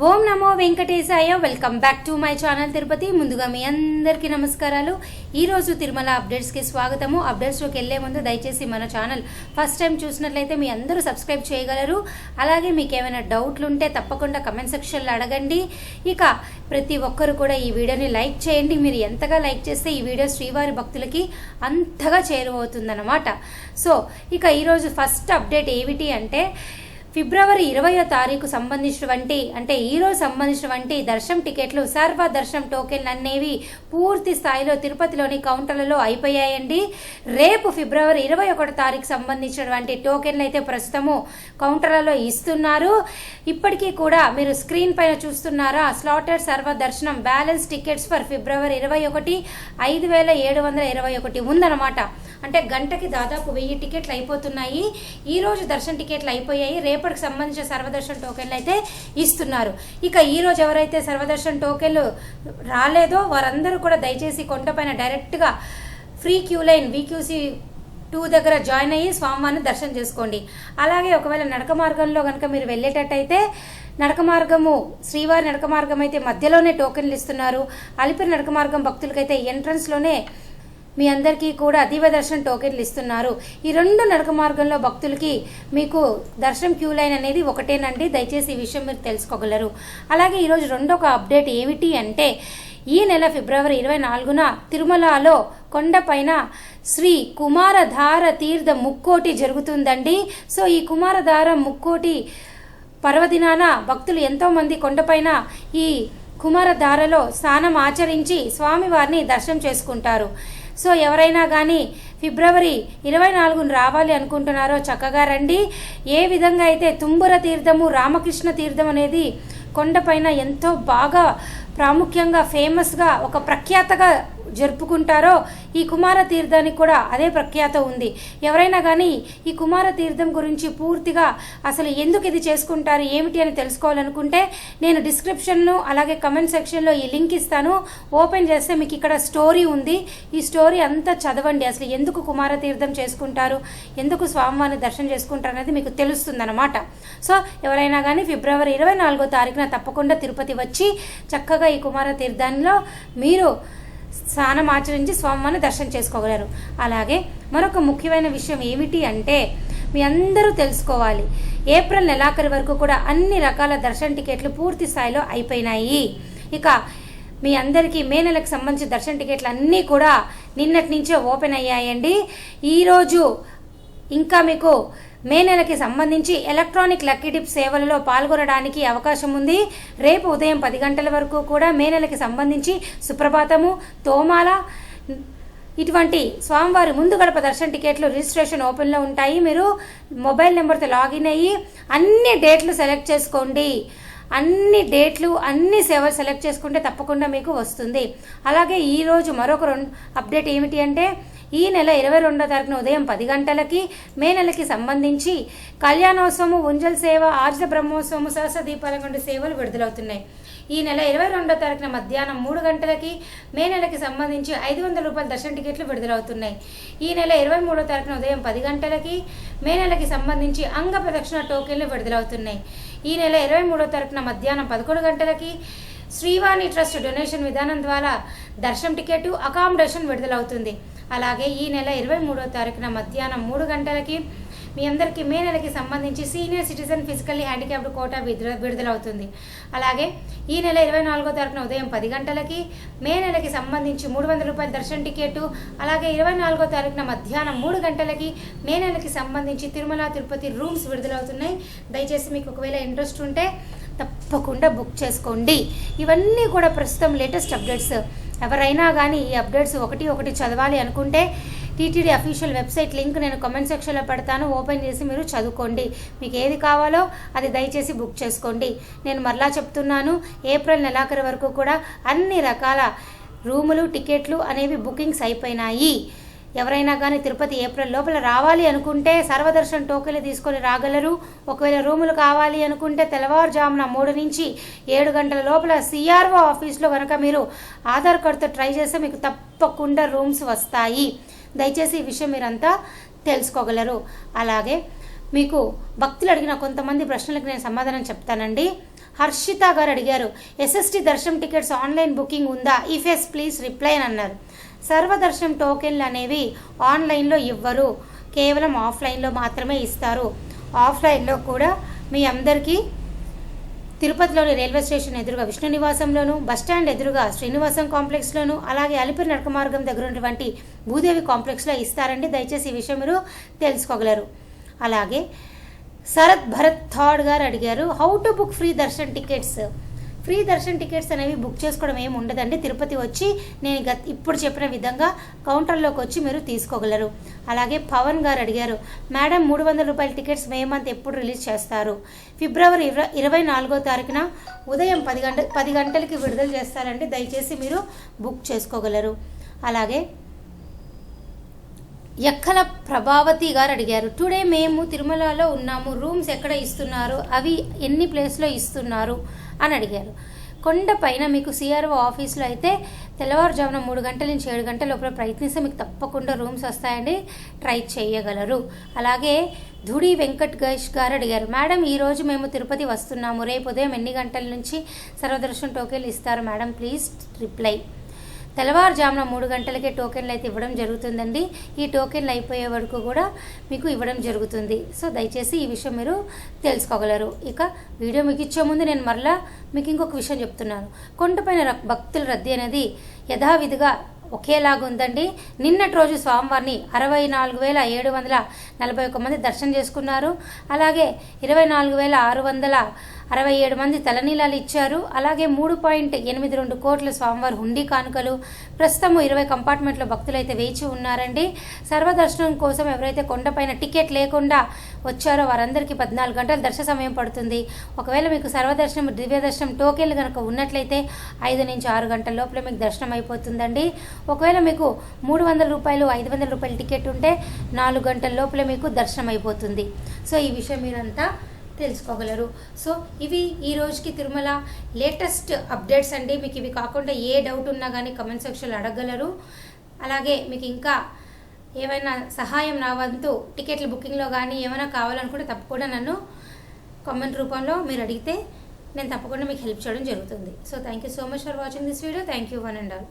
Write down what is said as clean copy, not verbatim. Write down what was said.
Om Namo Venkatesaya. Welcome back to my channel Tirupati. ముందుగా మీ అందరికీ నమస్కారాలు. ఈరోజు తిరుమల అప్డేట్స్కి స్వాగతము. అప్డేట్స్లోకి వెళ్ళే ముందు దయచేసి మన ఛానల్ ఫస్ట్ టైం చూసినట్లయితే మీ అందరూ సబ్స్క్రైబ్ చేయగలరు. అలాగే మీకు ఏమైనా డౌట్లు ఉంటే తప్పకుండా కమెంట్ సెక్షన్లో అడగండి. ఇక ప్రతి ఒక్కరు కూడా ఈ వీడియోని లైక్ చేయండి. మీరు ఎంతగా లైక్ చేస్తే ఈ వీడియో శ్రీవారి భక్తులకి అంతగా చేరువవుతుందన్నమాట. సో ఇక ఈరోజు ఫస్ట్ అప్డేట్ ఏమిటి అంటే ఫిబ్రవరి 20వ తారీఖు సంబంధించినటువంటి అంటే ఈరోజు సంబంధించినటువంటి దర్శనం టికెట్లు సర్వ దర్శనం టోకెన్లు అనేవి పూర్తి స్థాయిలో తిరుపతిలోని కౌంటర్లలో అయిపోయాయండి. రేపు ఫిబ్రవరి 21వ తారీఖు సంబంధించినటువంటి టోకెన్లు అయితే ప్రస్తుతము కౌంటర్లలో ఇస్తున్నారు. ఇప్పటికీ కూడా మీరు స్క్రీన్ పైన చూస్తున్నారా, స్లాటెడ్ సర్వ దర్శనం బ్యాలెన్స్ టికెట్స్ ఫర్ ఫిబ్రవరి 21 5721 ఉందన్నమాట. అంటే గంటకి దాదాపు 1000 టికెట్లు అయిపోతున్నాయి. ఈ రోజు దర్శన టికెట్లు అయిపోయాయి. రేపటికి సంబంధించిన సర్వదర్శన టోకెన్లు అయితే ఇస్తున్నారు. ఇక ఈ రోజు ఎవరైతే సర్వదర్శన టోకెన్లు రాలేదో వారందరూ కూడా దయచేసి కొండపైన డైరెక్ట్గా ఫ్రీ క్యూ లైన్ VQC 2 దగ్గర జాయిన్ అయ్యి స్వామివారిని దర్శనం చేసుకోండి. అలాగే ఒకవేళ నడక మార్గంలో కనుక మీరు వెళ్ళేటట్టయితే నడక మార్గము శ్రీవారి నడక మార్గం అయితే మధ్యలోనే టోకెన్లు ఇస్తున్నారు. అలిపిరి నడక మార్గం భక్తులకైతే ఎంట్రన్స్లోనే మీ అందరికీ కూడా దివ్య దర్శనం టోకెన్లు ఇస్తున్నారు. ఈ రెండు నడక మార్గంలో భక్తులకి మీకు దర్శనం క్యూ లైన్ అనేది ఒకటేనండి. దయచేసి ఈ విషయం మీరు తెలుసుకోగలరు. అలాగే ఈరోజు రెండొక అప్డేట్ ఏమిటి అంటే ఈ నెల ఫిబ్రవరి 24న తిరుమలలో కొండపైన శ్రీ కుమారధార తీర్థ ముక్కోటి జరుగుతుందండి. సో ఈ కుమారధార ముక్కోటి పర్వదినాన భక్తులు ఎంతోమంది కొండపైన ఈ కుమారధారలో స్నానం ఆచరించి స్వామివారిని దర్శనం చేసుకుంటారు. సో ఎవరైనా కానీ ఫిబ్రవరి 24న రావాలి అనుకుంటున్నారో చక్కగా రండి. ఏ విధంగా అయితే తుంబుర తీర్థము రామకృష్ణ తీర్థం అనేది కొండపైన ఎంతో బాగా ప్రాముఖ్యంగా ఫేమస్గా ఒక ప్రఖ్యాతగా జరుపుకుంటారో ఈ కుమార తీర్థానికి కూడా అదే ప్రఖ్యాత ఉంది. ఎవరైనా కానీ ఈ కుమార తీర్థం గురించి పూర్తిగా అసలు ఎందుకు ఇది చేసుకుంటారు ఏమిటి అని తెలుసుకోవాలనుకుంటే నేను డిస్క్రిప్షన్లో అలాగే కమెంట్ సెక్షన్లో ఈ లింక్ ఇస్తాను. ఓపెన్ చేస్తే మీకు ఇక్కడ స్టోరీ ఉంది. ఈ స్టోరీ అంతా చదవండి. అసలు ఎందుకు కుమార తీర్థం చేసుకుంటారు, ఎందుకు స్వామివారిని దర్శనం చేసుకుంటారు అనేది మీకు తెలుస్తుందన్నమాట. సో ఎవరైనా కానీ ఫిబ్రవరి 24వ తారీఖున తప్పకుండా తిరుపతి వచ్చి చక్కగా ఈ కుమార తీర్థంలో మీరు స్నానం ఆచరించి స్వామివారిని దర్శనం చేసుకోగలరు. అలాగే మరొక ముఖ్యమైన విషయం ఏమిటి అంటే మీ అందరూ తెలుసుకోవాలి, ఏప్రిల్ నెలాఖరు వరకు కూడా అన్ని రకాల దర్శన టికెట్లు పూర్తి స్థాయిలో అయిపోయినాయి. ఇక మీ అందరికీ మే నెలకు సంబంధించిన దర్శన టికెట్లు అన్నీ కూడా నిన్నటి నుంచే ఓపెన్ అయ్యాయండి. ఈరోజు ఇంకా మీకు మే నెలకి సంబంధించి ఎలక్ట్రానిక్ లక్కీ డిప్ సేవలలో పాల్గొనడానికి అవకాశం ఉంది. రేపు ఉదయం 10 గంటల వరకు కూడా మే నెలకి సంబంధించి సుప్రభాతము, తోమాల ఇటువంటి స్వామివారి ముందు గడప దర్శన టికెట్లు రిజిస్ట్రేషన్ ఓపెన్లో ఉంటాయి. మీరు మొబైల్ నెంబర్తో లాగిన్ అయ్యి అన్ని డేట్లు సెలెక్ట్ చేసుకోండి. అన్ని డేట్లు అన్ని సేవలు సెలెక్ట్ చేసుకుంటే తప్పకుండా మీకు వస్తుంది. అలాగే ఈరోజు మరొక అప్డేట్ ఏమిటి అంటే ఈ నెల 22వ తారీఖున ఉదయం 10 గంటలకి మే నెలకి సంబంధించి కళ్యాణోత్సవము, ఉంజల్ సేవ, ఆర్జ బ్రహ్మోత్సవము, సహస్ర దీపాల వంటి సేవలు విడుదలవుతున్నాయి. ఈ నెల 22వ తారీఖున మధ్యాహ్నం 3 గంటలకి మే నెలకి సంబంధించి 500 రూపాయల దర్శన టికెట్లు విడుదలవుతున్నాయి. ఈ నెల 23వ తారీఖున ఉదయం 10 గంటలకి మే నెలకి సంబంధించి అంగ ప్రదక్షిణ టోకెన్లు విడుదలవుతున్నాయి. ఈ నెల 23వ తారీఖున మధ్యాహ్నం 11 గంటలకి శ్రీవాణి ట్రస్ట్ డొనేషన్ విధానం ద్వారా దర్శనం టికెట్ అకామిడేషన్ విడుదలవుతుంది. అలాగే ఈ నెల 23వ తారీఖున మధ్యాహ్నం 3 గంటలకి మీ అందరికీ మే నెలకి సంబంధించి senior citizen physically handicapped quota విడుదలవుతుంది. అలాగే ఈ నెల 24వ తారీఖున ఉదయం 10 గంటలకి మే నెలకి సంబంధించి 300 రూపాయల దర్శన టికెట్, అలాగే 24వ తారీఖున మధ్యాహ్నం 3 గంటలకి మే నెలకి సంబంధించి తిరుమల తిరుపతి రూమ్స్ విడుదలవుతున్నాయి. దయచేసి మీకు ఒకవేళ ఇంట్రెస్ట్ ఉంటే తప్పకుండా బుక్ చేసుకోండి. ఇవన్నీ కూడా ప్రస్తుతం లేటెస్ట్ అప్డేట్స్. ఎవరైనా కానీ ఈ అప్డేట్స్ ఒకటి చదవాలి అనుకుంటే టీటీడీ అఫీషియల్ వెబ్సైట్ లింక్ నేను కామెంట్ సెక్షన్లో పెడతాను. ఓపెన్ చేసి మీరు చదువుకోండి. మీకు ఏది కావాలో అది దయచేసి బుక్ చేసుకోండి. నేను మరలా చెప్తున్నాను, ఏప్రిల్ నెలాఖరు వరకు కూడా అన్ని రకాల రూములు, టికెట్లు అనేవి బుకింగ్స్ అయిపోయినాయి. ఎవరైనా కానీ తిరుపతి ఏప్రిల్ లోపల రావాలి అనుకుంటే సర్వదర్శన టోకెన్లు తీసుకొని రాగలరు. ఒకవేళ రూములు కావాలి అనుకుంటే తెల్లవారుజామున 3 నుంచి 7 గంటల లోపల CRO ఆఫీస్లో కనుక మీరు ఆధార్ కార్డుతో ట్రై చేస్తే మీకు తప్పకుండా రూమ్స్ వస్తాయి. దయచేసి ఈ విషయం మీరంతా తెలుసుకోగలరు. అలాగే మీకు భక్తులు అడిగిన కొంతమంది ప్రశ్నలకు నేను సమాధానం చెప్తానండి. హర్షిత గారు అడిగారు, ఎస్ఎస్టీ దర్శనం టికెట్స్ ఆన్లైన్ బుకింగ్ ఉందా? ఇఫ్ ఎస్ ప్లీజ్ రిప్లై అని అన్నారు. సర్వదర్శనం టోకెన్లు అనేవి ఆన్లైన్లో ఇవ్వరు, కేవలం ఆఫ్లైన్లో మాత్రమే ఇస్తారు. ఆఫ్లైన్లో కూడా మీ అందరికీ తిరుపతిలోని రైల్వే స్టేషన్ ఎదురుగా విష్ణు నివాసంలోను, బస్టాండ్ ఎదురుగా శ్రీనివాసం కాంప్లెక్స్లోను, అలాగే అలిపిరి నడక మార్గం దగ్గర ఉన్నటువంటి భూదేవి కాంప్లెక్స్లో ఇస్తారండి. దయచేసి ఈ విషయం మీరు తెలుసుకోగలరు. అలాగే శరత్ భరత్ థాడ్ గారు అడిగారు, how to book free Darshan tickets? Free Darshan tickets అనేవి బుక్ చేసుకోవడం ఏమి ఉండదండి. తిరుపతి వచ్చి నేను ఇప్పుడు చెప్పిన విధంగా కౌంటర్లోకి వచ్చి మీరు తీసుకోగలరు. అలాగే పవన్ గారు అడిగారు, మేడం 300 రూపాయల టికెట్స్ మే మంత్ ఎప్పుడు రిలీజ్ చేస్తారు? ఫిబ్రవరి 24వ తారీఖున ఉదయం 10 గంటలకి విడుదల చేస్తారండి. దయచేసి మీరు బుక్ చేసుకోగలరు. అలాగే ఎక్కల ప్రభావతి గారు అడిగారు, టుడే మేము తిరుమలలో ఉన్నాము, రూమ్స్ ఎక్కడ ఇస్తున్నారు, అవి ఎన్ని ప్లేస్లో ఇస్తున్నారు అని అడిగారు. కొండపైన మీకు సిఆర్ఓ ఆఫీస్లో అయితే తెల్లవారుజామున 3 గంటల నుంచి 7 గంటల లోపల ప్రయత్నిస్తే మీకు తప్పకుండా రూమ్స్ వస్తాయండి, ట్రై చేయగలరు. అలాగే ధుడి వెంకట్ గైష్ గారు అడిగారు, మేడం ఈరోజు మేము తిరుపతి వస్తున్నాము, రేపు ఉదయం ఎన్ని గంటల నుంచి సర్వదర్శనం టోకెన్లు ఇస్తారు మేడం, ప్లీజ్ రిప్లై. తెల్లవారుజామున 3 గంటలకే టోకెన్లు అయితే ఇవ్వడం జరుగుతుందండి. ఈ టోకెన్లు అయిపోయే వరకు కూడా మీకు ఇవ్వడం జరుగుతుంది. సో దయచేసి ఈ విషయం మీరు తెలుసుకోగలరు. ఇక వీడియో మీకు ఇచ్చే ముందు నేను మరలా మీకు ఇంకొక విషయం చెప్తున్నాను. కొండపైన భక్తుల రద్దీ అనేది యథావిధిగా ఒకేలాగుందండి. నిన్నటి రోజు స్వామివారిని 64,741 మంది దర్శనం చేసుకున్నారు. అలాగే 24,667 మంది తలనీలాలు ఇచ్చారు. అలాగే 3.82 కోట్ల స్వామివారి హుండీ కానుకలు. ప్రస్తుతం 20 కంపార్ట్మెంట్లో భక్తులు అయితే వేచి ఉన్నారండి. సర్వదర్శనం కోసం ఎవరైతే కొండపైన టికెట్ లేకుండా వచ్చారో వారందరికీ 14 గంటల దర్శన సమయం పడుతుంది. ఒకవేళ మీకు సర్వదర్శనం దివ్య దర్శనం టోకెన్లు కనుక ఉన్నట్లయితే 5 నుంచి 6 గంటల లోపల మీకు దర్శనం అయిపోతుందండి. ఒకవేళ మీకు 300 రూపాయలు 500 రూపాయల టికెట్ ఉంటే 4 గంటల లోపల మీకు దర్శనం అయిపోతుంది. సో ఈ విషయం మీరంతా తెలుసుకోగలరు. సో ఇవి ఈ రోజుకి తిరుమల లేటెస్ట్ అప్డేట్స్ అండి. మీకు ఇవి కాకుండా ఏ డౌట్ ఉన్నా కానీ కమెంట్ సెక్షన్లో అడగగలరు. అలాగే మీకు ఇంకా ఏమైనా సహాయం నా వంతు టికెట్ల బుకింగ్లో కానీ ఏమైనా కావాలనుకుంటే తప్పకుండా నన్ను కామెంట్ రూపంలో మీరు అడిగితే నేను తప్పకుండా మీకు హెల్ప్ చేయడం జరుగుతుంది. So thank you so much for watching this video. Thank you one and all.